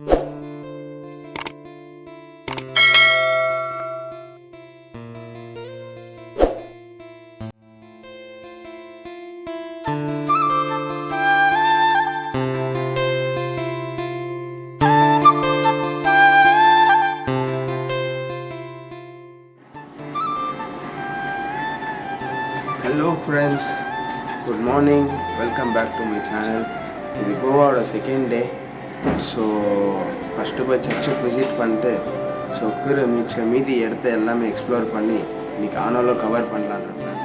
Hello friends, good morning, welcome back to my channel. இது கோவாவோட second day. So first போய் சர்ச்சுக்கு visit பண்ணிட்டு so மீதி இடத்த எல்லாமே எக்ஸ்ப்ளோர் பண்ணி இன்றைக்கி ஆனாலும் கவர் பண்ணலான்னு இருக்கேன்.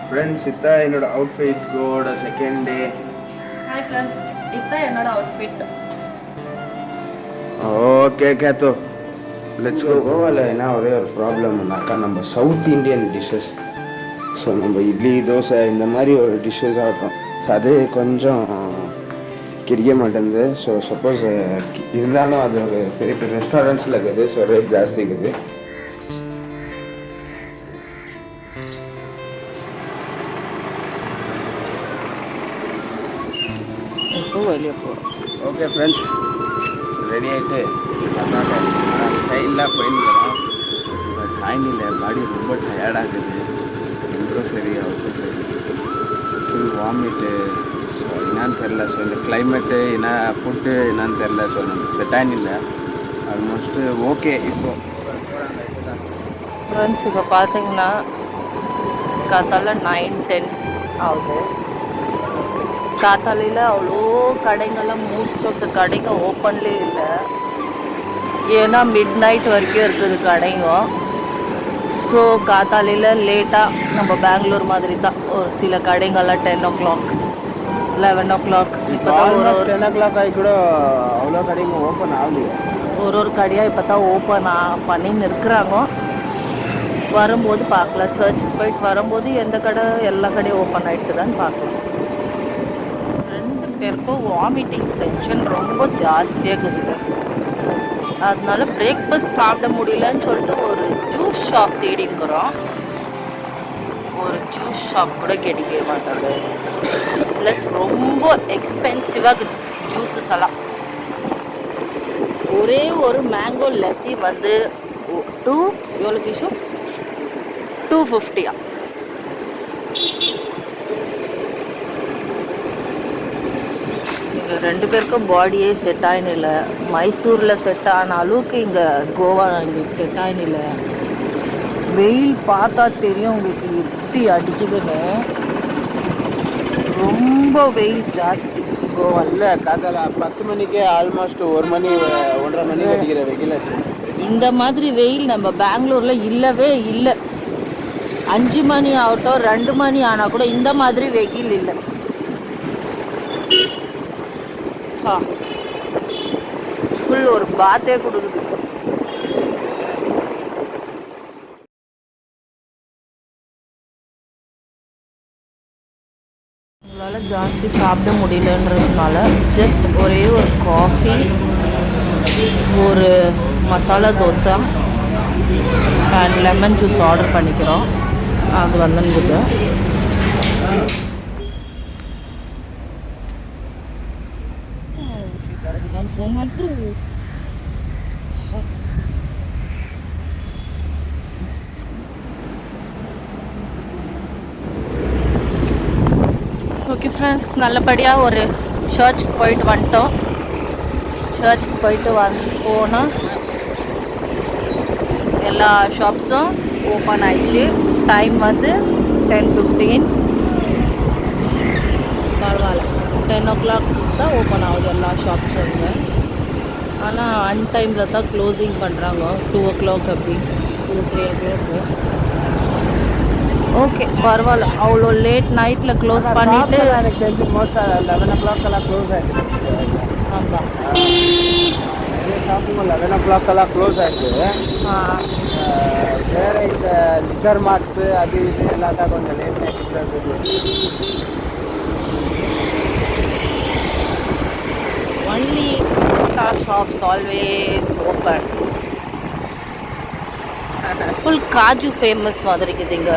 ஃப்ரெண்ட்ஸ் இதான் என்னோடய அவுட்ஃபிட் கோவோட செகண்ட் டே. ஹாய் ஃப்ரெண்ட்ஸ், இதான் என்னோட அவுட்ஃபிட். ஓகே கேத்தோ லெட்ஸ் கோ. கோவாவில் என்ன ஒரே ஒரு ப்ராப்ளம்னாக்கா நம்ம சவுத் இண்டியன் டிஷ்ஷஸ், ஸோ நம்ம இட்லி தோசை இந்த மாதிரி ஒரு டிஷ்ஷஸ் ஆகட்டும், ஸோ அது கொஞ்சம் கிடைக்க மாட்டேங்குது. ஸோ சப்போஸ் இருந்தாலும் அது ஒரு பெரிய பெரிய ரெஸ்டாரண்ட்ஸில் இருக்குது, ஸோ ரேட் ஜாஸ்தி இருக்குது. வெளியே போகிறோம். ஓகே ஃப்ரெண்ட்ஸ், ரெடி ஆகிட்டு டைலாக போயிருக்கிறோம். டைம் இல்லை, பாடி ரொம்ப டயர்டாகுது. இவருக்கும் சரி அவருக்கும் சரி ஃபுல் வாமிட்டு. ஸோ என்னான்னு தெரில. ஸோ இந்த கிளைமேட்டு என்ன ஃபுட்டு என்னான்னு தெரில. ஸோ நமக்கு செட் ஆகிடல ஆல்மோஸ்ட்டு. ஓகே இப்போ ஃப்ரெண்ட்ஸ் இப்போ பார்த்தீங்கன்னா காத்தால 9-10 ஆகுது. காத்தாலையில் அவ்வளோ கடைங்கள்லாம் மோஸ்ட் ஆஃப் த கடைங்க ஓப்பன்லேயே இல்லை. ஏன்னா மிட் நைட் வரைக்கும் இருக்குது கடைங்க. ஸோ காத்தாலையில் லேட்டாக நம்ம பெங்களூர் மாதிரி தான் ஒரு சில கடைங்கள்லாம் 10 o'clock 11 o'clock இப்போ தான் ஒரு 10 o'clock ஆகி கூட அவ்வளோ கடைங்க ஓப்பன் ஆகலையே. ஒரு கடையாக இப்போ தான் ஓப்பன் பண்ணின்னு இருக்கிறாங்க. வரும்போது பார்க்கலாம். சர்ச்சுக்கு போயிட்டு வரும்போது எந்த கடை எல்லா கடையும் ஓப்பன் ஆகிட்டு தான் பார்க்கலாம். 2 பேருக்கும் வாமிட்டிங் சென்ஷன் ரொம்ப ஜாஸ்தியாக இருக்குது. அதனால பிரேக்ஃபாஸ்ட் சாப்பிட முடியலன்னு சொல்லிட்டு ஒரு ஜூஸ் ஷாப் தேடிங்கிறோம். ஒரு ஜூஸ் ஷாப் கூட கிடைக்க மாட்டாங்க. ப்ளஸ் ரொம்ப எக்ஸ்பென்சிவாக ஜூஸஸ் எல்லாம். ஒரே ஒரு மேங்கோ லஸ்ஸி வந்து எவ்வளோக்கு இஷ்யூ 250. இங்கே 2 பேருக்கும் பாடியே செட் ஆகினில்லை. மைசூரில் செட் ஆன அளவுக்கு இங்கே கோவா எங்களுக்கு செட் ஆகினில்லை. வெயில் பார்த்தா தெரியும் உங்களுக்கு எப்படி அடிக்குதுன்னு. ரொம்ப வெயில் ஜாஸ்தி கோவாவில். காத்தால 10 மணிக்கே ஆல்மோஸ்ட் 1 மணி 1:30 மணி அடிக்கிற வெயில். இந்த மாதிரி வெயில் நம்ம பெங்களூரில் இல்லவே இல்லை. 5 மணி ஆகட்டும் 2 மணி ஆனால் கூட இந்த மாதிரி வெயில் இல்லை. ஃபுல் ஒரு பாத்தே கொடுக்குது. உங்களால் ஜாஸ்தி சாப்பிட முடியலன்றதுனால ஜஸ்ட் ஒரே ஒரு காஃபி, ஒரு masala dosa and lemon juice order பண்ணிக்கிறோம். அது வந்துன்னு ஓகே ஃப்ரெண்ட்ஸ், நல்லபடியாக ஒரு சர்ச்சுக்கு போயிட்டு வந்துட்டோம். சர்ச்சுக்கு போயிட்டு போனால் எல்லா ஷாப்ஸும் ஓப்பன் ஆயிடுச்சு. டைம் வந்து 10:15. பரவாயில்ல, 10 o'clock தான் ஓப்பன் ஆகுது எல்லா ஷாப்ஸும். ஆனால் அன்டைமில் தான் க்ளோசிங் பண்ணுறாங்க. 2 o'clock அப்படி 2-3 o'clock. ஓகே பரவாயில்ல, அவ்வளோ லேட் நைட்டில் க்ளோஸ் பண்ணிவிட்டு எனக்கு தெரிஞ்சு மோஸ்ட்டாக 11 o'clock எல்லாம் க்ளோஸ் ஆகிடுச்சு. ஆமாம், ஷாப்பிங் 11 o'clock எல்லாம் க்ளோஸ் ஆகிடுச்சு. வேறு இந்த லிக்கர் மார்ட்ஸு அது இது எல்லாம் தான் கொஞ்சம் லேட் நைட்டில் இருக்குது. only shops always open. Full kaju famous மாதிரி இருக்குதுங்க.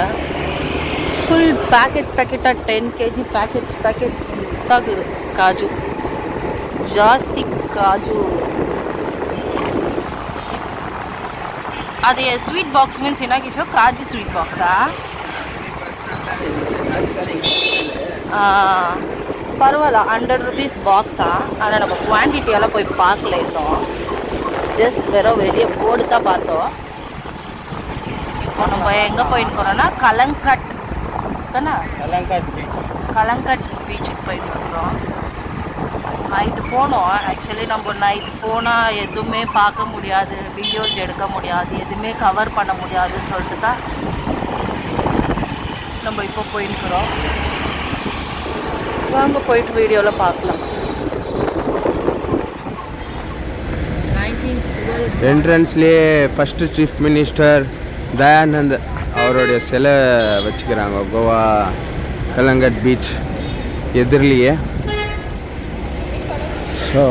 ஃபுல் பேக்கெட்டாக 10 kg பேக்கெட்ஸ் தான் இருக்குது காஜு. ಜಾಸ್ತಿ ಕಾಜು. ಅದೇ ಸ್ವೀಟ್ ಬಾಕ್ಸ್ ಮೀನ್ಸ್ ಏನಾಗಿಶೋ ಕಾಜು ಸ್ವೀಟ್ ಬಾಕ್ஸா? பரவாயில்ல, 100 rupees பாக்ஸா. ஆனால் நம்ம குவான்டிட்டியெல்லாம் போய் பார்க்கல இன்னும். ஜஸ்ட் வெறும் வெளியே போர்டு தான் பார்த்தோம். இப்போ நம்ம எங்கே போயிருக்கிறோன்னா கலங்கட் தானே, கலங்கட் பீச்சுக்கு போயிட்டு இருக்கிறோம். நைட்டு போனோம். ஆக்சுவலி நம்ம நைட்டு போனால் எதுவுமே பார்க்க முடியாது, வீடியோஸ் எடுக்க முடியாது, எதுவுமே கவர் பண்ண முடியாதுன்னு சொல்லிட்டு தான் நம்ம இப்போ போயிருக்கிறோம். வாங்க போயிட்டு வீடியோவில் பார்க்கலாம். என்ட்ரன்ஸ்லேயே ஃபஸ்ட்டு சீஃப் மினிஸ்டர் தயானந்த் அவருடைய சிலை வச்சுக்கிறாங்க கோவா கலங்கட் பீச் எதிரிலேயே. ஸோ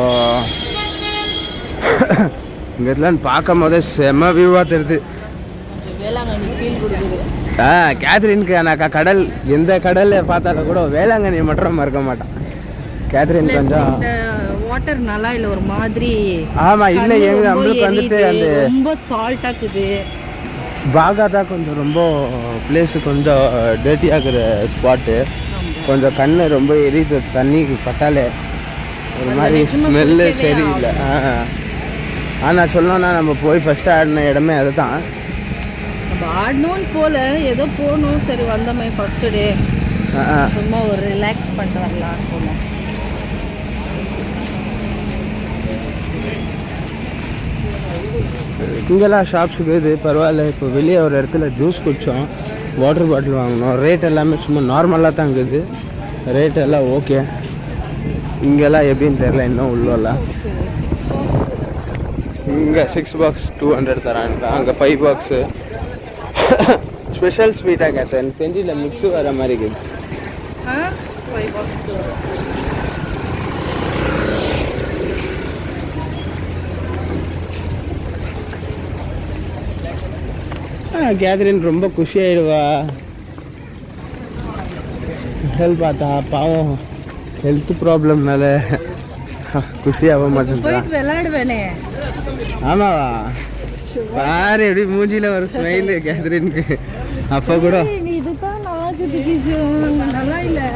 இங்கெல்லாம் பார்க்கும் போதே செம்ம வியூவாக தெரியுது. வேளாங்கண்ணி ஃபீல் கொடுக்குது. கேத்ரினுக்கு எனக்கு கடல், எந்த கடலில் பார்த்தாலும் கூட வேளாங்கண்ணி மட்டும் மறக்க மாட்டான். கேத்ரின் கொஞ்சம் வாட்டர் நல்லா இல்லை, ஒரு மாதிரி. ஆமாம், இல்லை எங்கள் நம்மளுக்கு வந்துட்டு அந்த ரொம்ப சால்ட்டாக இருக்குது. பாகா தான் கொஞ்சம் ரொம்ப பிளேஸு கொஞ்சம் டேர்ட்டி ஆகிற ஸ்பாட்டு. கொஞ்சம் கண்ணு ரொம்ப எரியுது, தண்ணி பட்டாலே ஒரு மாதிரி ஸ்மெல்லு சரியில்லை. ஆனால் சொல்லணும்னா நம்ம போய் ஃபஸ்ட்டு ஆடின இடமே அது தான். நம்ம ஆடணும்னு போல ஏதோ போகணும், சரி வந்தோமே ஃபஸ்ட்டு டே சும்மா ஒரு ரிலாக்ஸ் பண்ணிட்டு வரலான்னு போனோம். இங்கெல்லாம் ஷாப்ஸுக்கு இது பரவாயில்ல. இப்போ வெளியே ஒரு இடத்துல ஜூஸ் குடித்தோம், வாட்டர் பாட்டில் வாங்கினோம். ரேட் எல்லாமே சும்மா நார்மலாக தான் இருக்குது, ரேட் எல்லாம் ஓகே. இங்கெல்லாம் எப்படின்னு தெரில இன்னும் உள்ளலாம். இங்கே 6 பாக்ஸ் 200 தராங்க, அங்கே 5 பாக்ஸு ஸ்பெஷல் ஸ்வீட்டாக கேட்டேன். எனக்கு தெரிஞ்சில மிக்ஸு வர மாதிரி இருக்குது. 5 பாக்ஸ் கேத்ரின் ரொம்ப குஷி ஆகிடுவா. ஹெல்த் பார்த்தா பாவம், ஹெல்த் ப்ராப்ளம்னால குஷியாக மாட்டேன். விளையாடுவேனே. ஆமாவா, பாரு எப்படி மூஞ்சியில் ஒரு ஸ்மைலு கேத்ரினுக்கு. அப்போ கூட இதுதான் நல்லா இல்லை.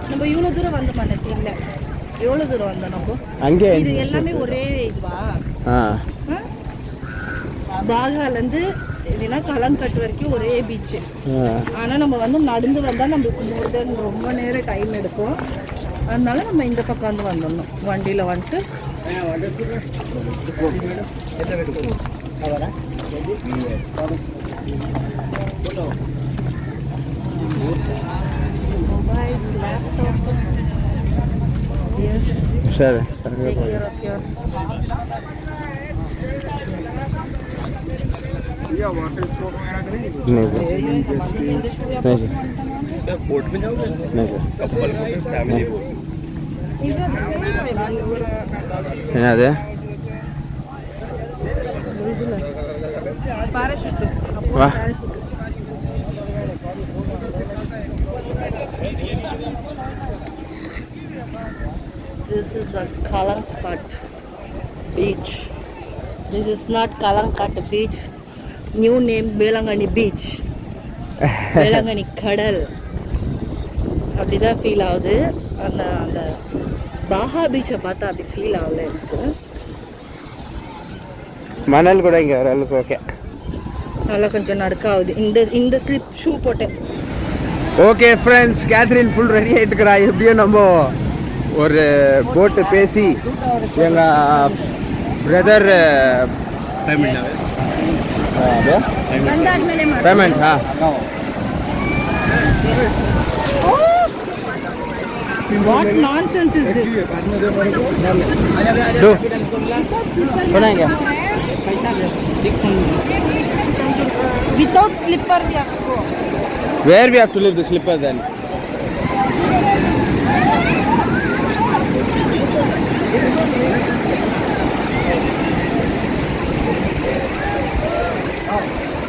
நம்ம இவ்வளோ தூரம் வந்த மாட்டேன், இல்லை எவ்வளோ தூரம் வந்தோம் நம்ம அங்கே. இது எல்லாமே ஒரே இதுவா? பாகாலேருந்து இல்லைன்னா கலங்கட் வரைக்கும் ஒரே பீச்சு. ஆனால் நம்ம வந்து நடந்து வந்தால் நம்மளுக்கு மோர் தென் ரொம்ப நேரம் டைம் எடுக்கும். அதனால நம்ம இந்த பக்கம் வந்து வந்துடணும், வண்டியில் வந்துட்டு. சரி, वाटर स्पोर्ट वगैरह करेंगे? नहीं सर बोट में जाओगे? नहीं sir, couple boat, family boat. என்னது வா. This is a Kalankat beach. This is not Kalankat beach. New name Belangani beach. Belangani கடல் அப்படிதான் ஃபீல் ஆகுது. அந்த அந்த பாகா பீச்சை பார்த்தா அப்படி ஃபீல் ஆகல எனக்கு. மணல் கூட இங்கே ஓரளவுக்கு ஓகே. நல்லா கொஞ்சம் நடக்காகுது. இந்த ஸ்லிப் ஷூ போட்டேன். Okay friends, Catherine full ready ஆகிட்டுக்கிறா. எப்படியும் நம்ம ஒரு போட்டு பேசி எங்கள் brother payment What nonsense is this? Do. बनाएंगे Without slipper we have to go. Where we have to leave the slipper then?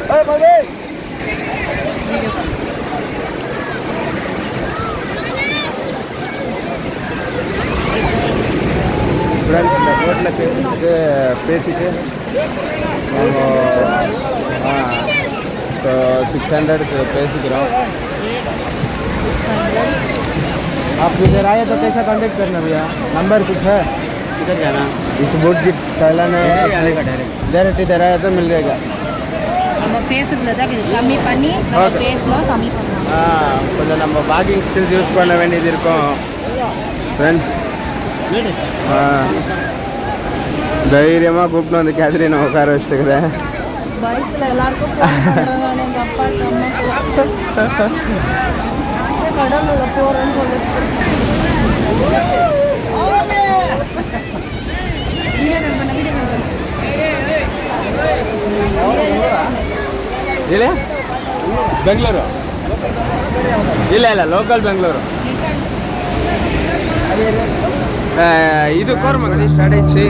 Hey, buddy. பேசிட்டு ஸோ 600 பேசிக்கிறோம். आप इधर आए तो कैसा कांटेक्ट करना भैया? नंबर कुछ है? किधर जाना? इस बोट की चलाने डायरेक्ट इधर आया तो मिल जाएगा. நம்ம பேசுறதுல தான் கம்மி பண்ணி பேசலாம், கம்மி பண்ணலாம். கொஞ்சம் நம்ம வாக்கிங் ஸ்கில்ஸ் யூஸ் பண்ண வேண்டியது இருக்கும் ஃப்ரெண்ட்ஸ். தைரியமாக கூப்பிட்டு வந்து கேத்ரி நான் உட்கார வச்சுட்டுக்கிறேன். பைக்கில் எல்லாருக்கும் எங்கள் அப்பாட்டு அம்மா கடலில் போகிறேன்னு சொல்லிட்டு ಇಲ್ಲ ಬೆಂಗಳೂರು ಇಲ್ಲ ಇಲ್ಲ ಲೋಕಲ್ ಬೆಂಗಳೂರು. ಇದು ಕೋರ್ಮಂಗಲ ಸ್ಟಾರ್ಟ್ ಆಯ್ತು.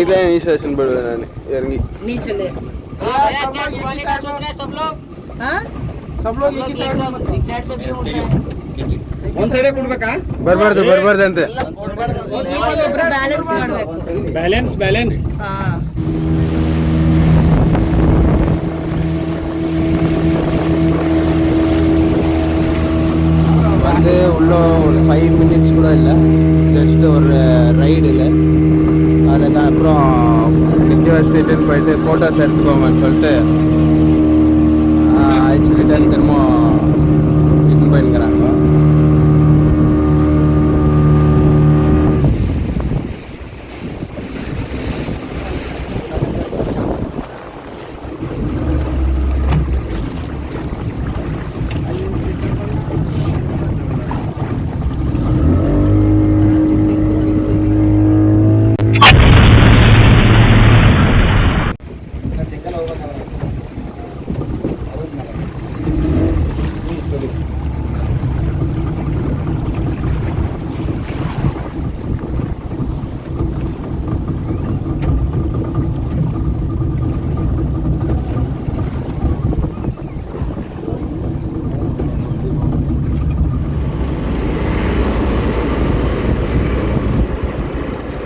इधर नहीं सेशन बढ़ रहा है यारंगी नीचे ले सब लोग एक ही साइड में मत एक साइड पे भी होता है ಒಂದು ಸೈಡ್ ಕೊಡಬೇಕಾ ಬರಬಾರದು ಅಂತ ಬ್ಯಾಲೆನ್ಸ್ ಹಾ வந்து உள்ள ஒரு 5 மினிட்ஸ் கூட இல்லை, ஜஸ்ட் ஒரு ரைடு இல்லை. அதுக்கப்புறம் இந்தியா ஸ்ட்ரீட்டுன்னு போயிட்டு ஃபோட்டோஸ் எடுத்துக்கோங்கன்னு சொல்லிட்டு ஆயிடுச்சு. ரிட்டர்ன் திரும்ப இட்டுன்னு போயிருக்கிறாங்க.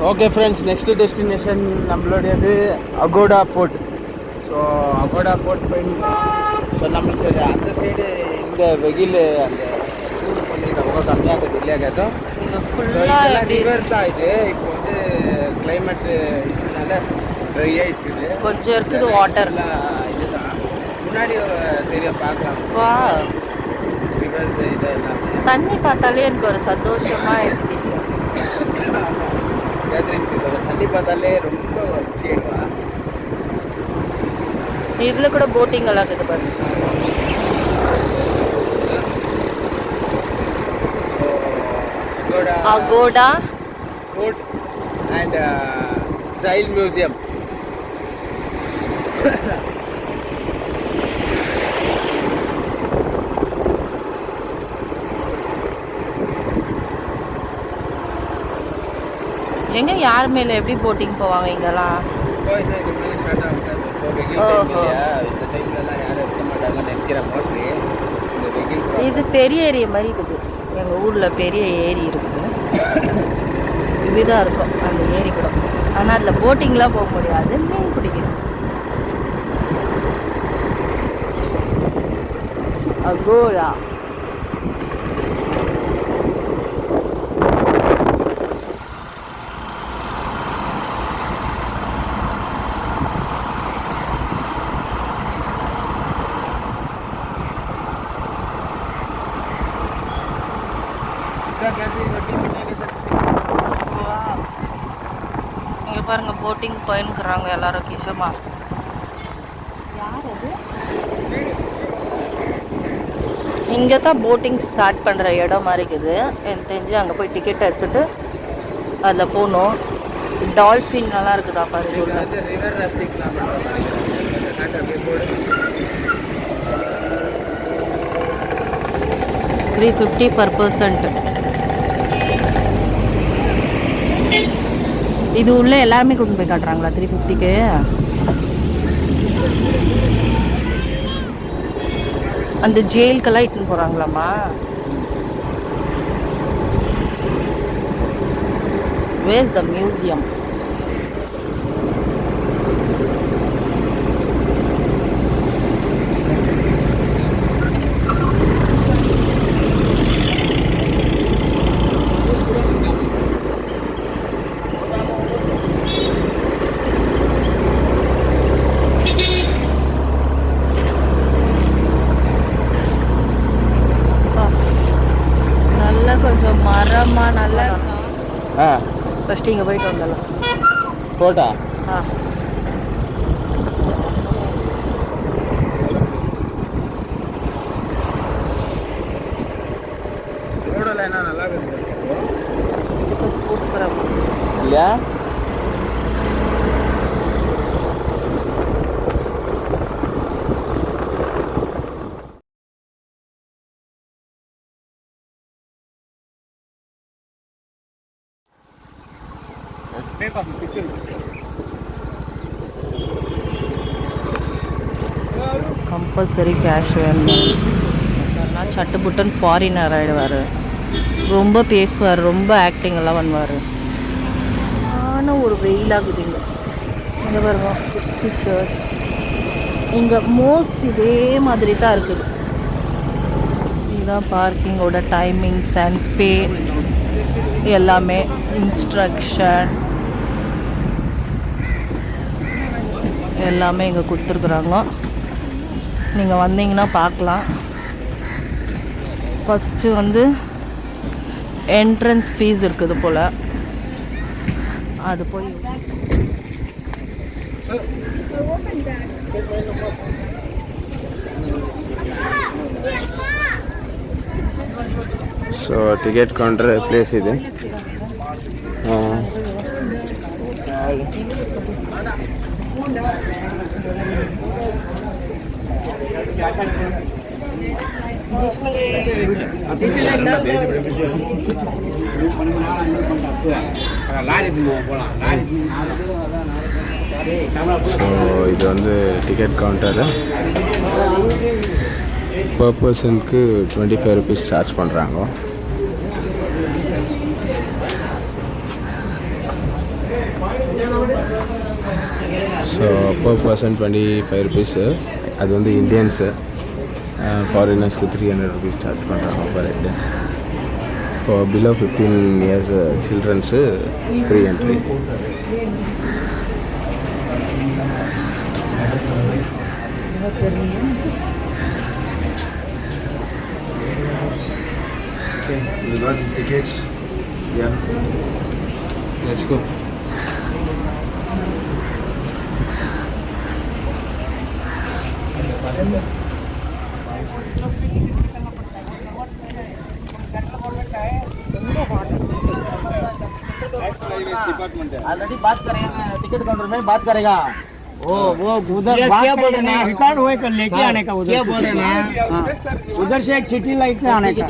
ஓகே ஃப்ரெண்ட்ஸ், நெக்ஸ்ட் டெஸ்டினேஷன் நம்மளுடையது Aguada fort. So Aguada fort போயிட்டு ஸோ நம்மளுக்கு அந்த சைடு இந்த வெயில் அந்த சூடு பண்ணிட்டு ரொம்ப கம்மியாகுது இல்லையாகதோ. ரிவர் தான் இது. இப்போ வந்து கிளைமேட்டு இதனால ட்ரை ஆகிடுக்குது, கொஞ்சம் இருக்குது வாட்டரில். இதுதான் முன்னாடி தெரியும் பார்க்கலாம். வா ரிவர்ஸ் இது எல்லாமே தண்ணி பார்த்தாலே எனக்கு ஒரு சந்தோஷமாக இருந்துச்சு. தண்ணி பார்த்தாலே ரொம்ப வச்சிடுவா. இதில் கூட போட்டிங் எல்லாம் இருக்குது பாருங்க. அகோடா ஃபோர்ட் அண்ட் சைல்ட் மியூசியம். எங்க யார் மேல எப்படி போட்டிங் போவாங்க இங்கெல்லாம்? இது பெரிய ஏரியா மாதிரி இருக்குது. எங்கள் ஊரில் பெரிய ஏரி இருக்குது, இதுதான் இருக்கும் அந்த ஏரி கூட. ஆனால் அதில் போட்டிங்லாம் போக முடியாது, மீன் பிடிக்கணும். அகோரா இங்கே பாருங்க, போட்டிங் போயின்னுக்குறாங்க எல்லாரும். கிஷமா யார் அது? இங்கே தான் போட்டிங் ஸ்டார்ட் பண்ணுற இடம் மாதிரி இருக்குது. எனக்கு தெரிஞ்சு அங்கே போய் டிக்கெட் எடுத்துகிட்டு அதில் போகணும். டால்ஃபின் நல்லா இருக்குதா பாருங்க. ரிவர் ராஃப்டிங்லாம் $350 per person. இது உள்ள எல்லாருமே கொண்டு போய் காட்டுறாங்களா 350க்கு? அந்த ஜெயிலுக்கெல்லாம் இட்டுன்னு போகிறாங்களாம்மா? Where's the museum? கொஞ்சம் மரமா நல்லா ஃபர்ஸ்ட் இங்கே போயிட்டு வந்துடலாம். போட்டா ரோடெல்லாம் என்ன நல்லா இருக்குது சூப்பராக இல்லையா? கம்பல்சரி கேஷ் வேணும். சட்டு புட்டன் ஃபாரினர் ஆகிடுவார், ரொம்ப பேசுவார், ரொம்ப ஆக்டிங் எல்லாம் பண்ணுவார். ஆனால் ஒரு வெயிலாகுது இங்கே. இங்கே பாருங்க, 50 சர்ச். இங்கே மோஸ்ட் இதே மாதிரி தான் இருக்குது. இதுதான் பார்க்கிங்கோட டைமிங்ஸ் அண்ட் பே எல்லாமே, இன்ஸ்ட்ரக்ஷன் எல்லாமே இங்கே கொடுத்துருக்குறாங்க. நீங்கள் வந்தீங்கன்னா பார்க்கலாம். ஃபஸ்ட்டு வந்து என்ட்ரன்ஸ் ஃபீஸ் இருக்குது போல், அது போய் ஸோ டிக்கெட் கவுண்டர் பிளேஸ் இது. ஸோ இது வந்து டிக்கெட் கவுண்டரு. பர் பர்சனுக்கு 25 rupees சார்ஜ் பண்ணுறாங்க. So per person 25 rupees. அது வந்து இந்தியன்ஸு. ஃபாரினர்ஸ்க்கு 300 rupees சார்ஜ் பண்ணுறாங்க பர் ஹெட். இப்போ below 15 years childrens free entry. You got the tickets? Yeah. Let's go. Already बात करेगा, टिकट काउंटर में बात करेगा. वो उधर क्या बोल रहे हैं, रिकॉर्ड हुए कर लेके आने का. उधर क्या बोल रहे हैं, उधर से एक चिट्ठी लेके आने का.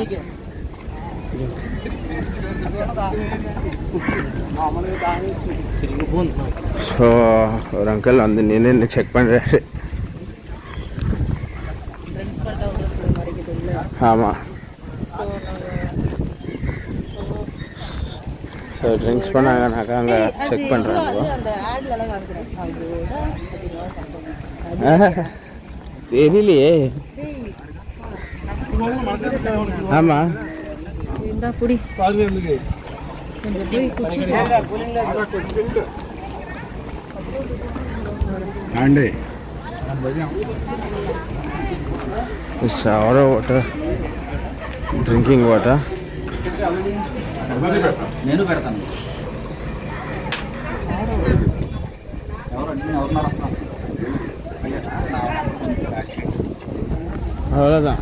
ஸோ ஒரு அங்கிள் வந்து நின்று செக் பண்ணுறாரு. ஆமாம், ஸோ ட்ரிங்க்ஸ் பண்ணாங்கனாக்கா அங்கே செக் பண்ணுறாங்க. தெரியலையே. ஆமாம், ஆண்டு shower water, drinking water. నేను పెడతాను. அவ்வளோதான்.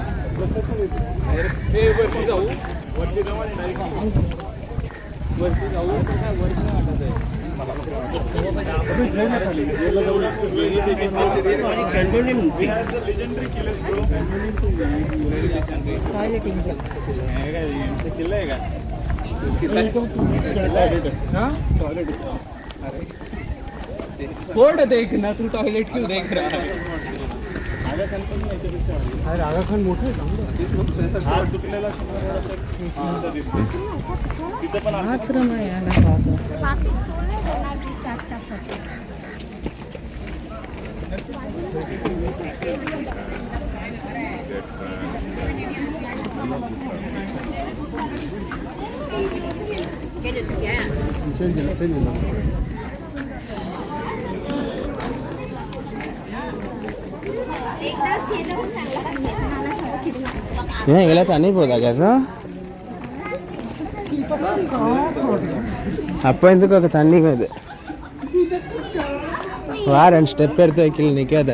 बोर्ड देख ना, तू टॉयलेट क्यों देख रहा है? ஏன் இதில் தண்ணி போதா கேசா? அப்போ ఎందుకు தண்ணி போகுது? வா, 2 ஸ்டெப் எடுத்து வைக்கல, நிற்காத.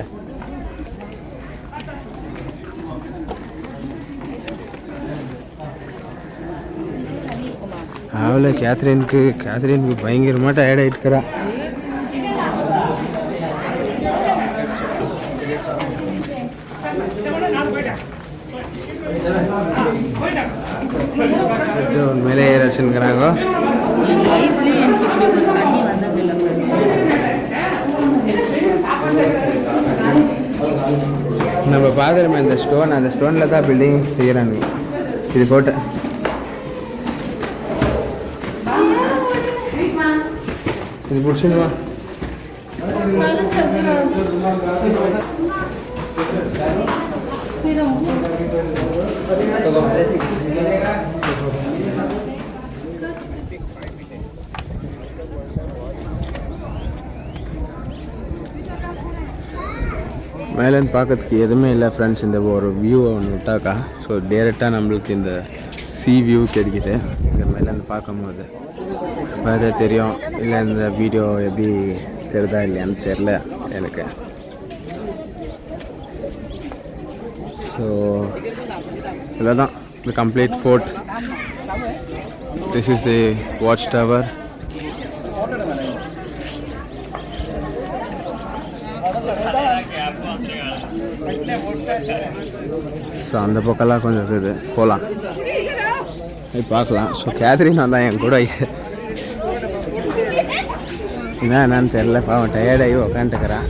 அவளை கேத்ரினுக்கு பயங்கரமாக டயர்ட் ஆகிட்டுக்கிறா. உண்மையிலே ஏறாச்சுங்கிறாங்க. நம்ம பார்க்குறோமே இந்த ஸ்டோன், அந்த ஸ்டோனில் தான் பில்டிங் செய்கிறாங்க. இது போட்டு இது பிடிச்சிடுவா. மேலேருந்து பார்க்கறதுக்கு எதுவுமே இல்லை ஃப்ரெண்ட்ஸ். இந்த ஒரு வியூவை ஒன்று விட்டாக்கா, ஸோ டேரெக்டாக நம்மளுக்கு இந்த சி வியூ கிடைக்குது. இந்த மேலேருந்து பார்க்கும்போது பார்த்தா தெரியும். இல்லை இந்த வீடியோ எப்படி தெரியுதா இல்லையான்னு தெரில எனக்கு. ஸோ இதில் தான் the complete fort. This is the watchtower. So அந்த பக்கம்லாம் கொஞ்சம் இருக்குது, போகலாம், போய் பார்க்கலாம். ஸோ கேத்ரின் வந்தான் என் கூட. என்னன்னு தெரில, பாவம் டயர்டாகி உக்காந்துக்கிறேன்.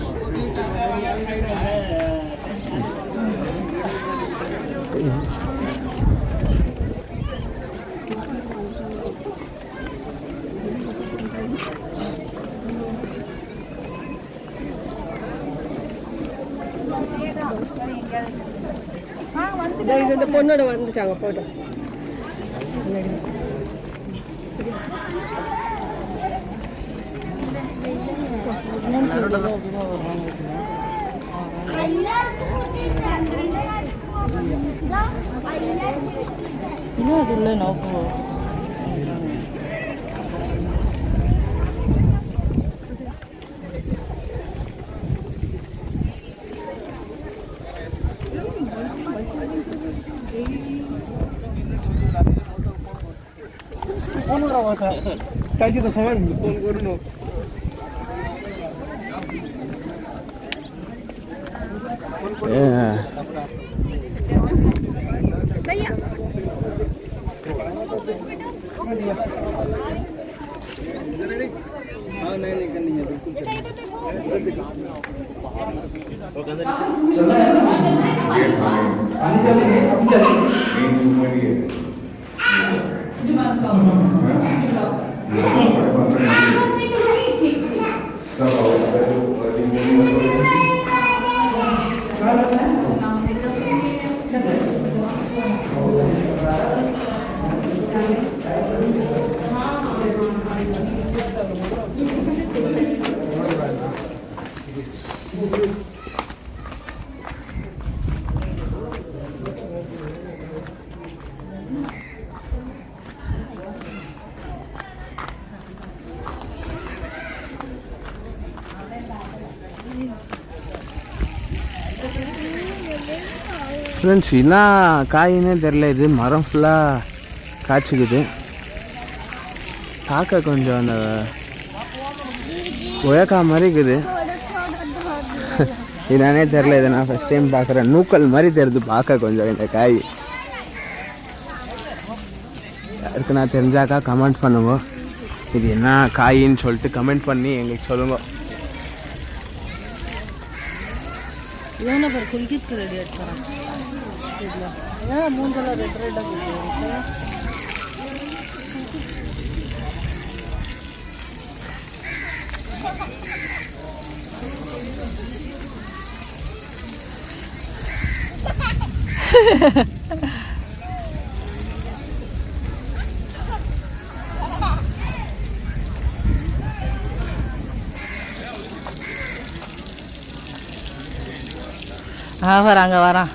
இந்த பொண்ணோட வந்துட்டாங்க போட்டோ. இன்னும் அது இல்லை நோக்கு. ताजी तो सवाल फोन करू नो भैया ஃப்ரெண்ட்ஸ் என்ன காயினே தெரில, இது மரம் ஃபுல்லாக காய்ச்சிக்குது. பார்க்க கொஞ்சம் அந்த உயக்கா மாதிரி இருக்குது. என்னன்னே தெரில, இதை நான் ஃபஸ்ட் டைம் பார்க்குறேன். நூக்கல் மாதிரி தெரியுது பார்க்க கொஞ்சம் இந்த காய். யாருக்கு நான் தெரிஞ்சாக்கா கமெண்ட் பண்ணுங்க, இது என்ன காயின்னு சொல்லிட்டு கமெண்ட் பண்ணி எங்களுக்கு சொல்லுங்க. வராங்க வரான்.